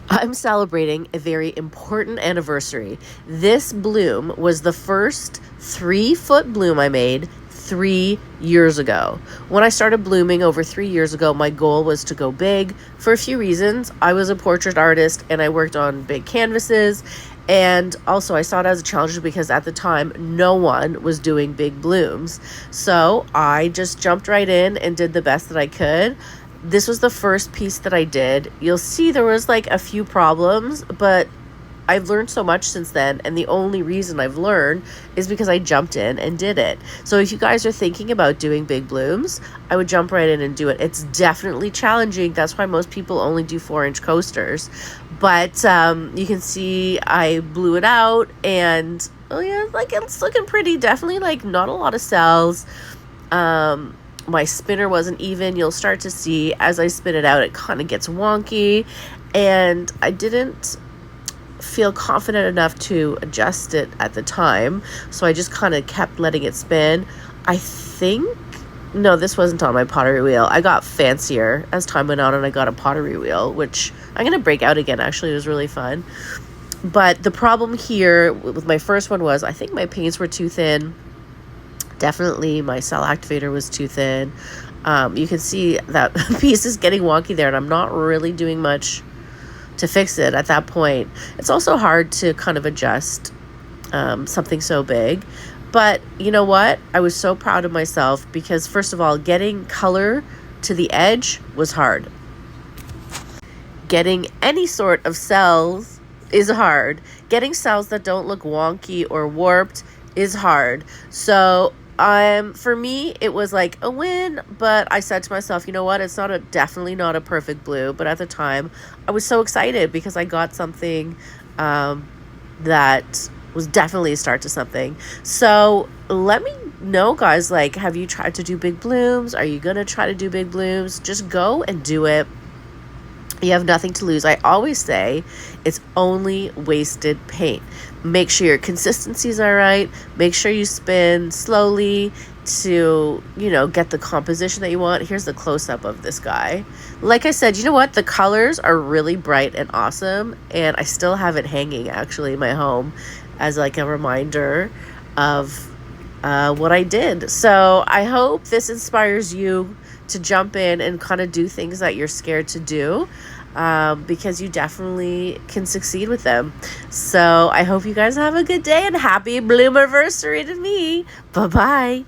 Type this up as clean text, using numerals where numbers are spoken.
I'm celebrating a very important anniversary. This bloom was the first 3-foot bloom I made 3 years ago. When I started blooming over 3 years ago, my goal was to go big for a few reasons. I was a portrait artist and I worked on big canvases. And also, I saw it as a challenge because at the time, no one was doing big blooms. So I just jumped right in and did the best that I could. This was the first piece that I did. You'll see there was like a few problems, but I've learned so much since then, and the only reason I've learned is because I jumped in and did it. So if you guys are thinking about doing big blooms, I would jump right in and do it. It's definitely challenging. That's why most people only do 4-inch coasters. But you can see I blew it out, and oh yeah, like it's looking pretty. Definitely like not a lot of cells. My spinner wasn't even. You'll start to see as I spin it out, it kind of gets wonky, and I didn't feel confident enough to adjust it at the time, so I just kind of kept letting it spin. I think, no, this wasn't on my pottery wheel. I got fancier as time went on, and I got a pottery wheel, which I'm gonna break out again. Actually, it was really fun. But the problem here with my first one was I think my paints were too thin. Definitely my cell activator was too thin. You can see that piece is getting wonky there, and I'm not really doing much to fix it at that point. It's also hard to kind of adjust something so big. But you know what? I was so proud of myself because, first of all, getting color to the edge was hard. Getting any sort of cells is hard. Getting cells that don't look wonky or warped is hard. So for me, it was like a win, but I said to myself, you know what? It's definitely not a perfect blue, but at the time I was so excited because I got something that was definitely a start to something. So let me know, guys, like, have you tried to do big blooms? Are you gonna try to do big blooms? Just go and do it. You have nothing to lose. I always say it's only wasted paint. Make sure your consistencies are right. Make sure you spin slowly to, get the composition that you want. Here's the close-up of this guy. Like I said, you know what? The colors are really bright and awesome, and I still have it hanging actually in my home as like a reminder of what I did. So I hope this inspires you to jump in and kind of do things that you're scared to do, because you definitely can succeed with them. So I hope you guys have a good day, and happy Bloomiversary to me. Bye-bye.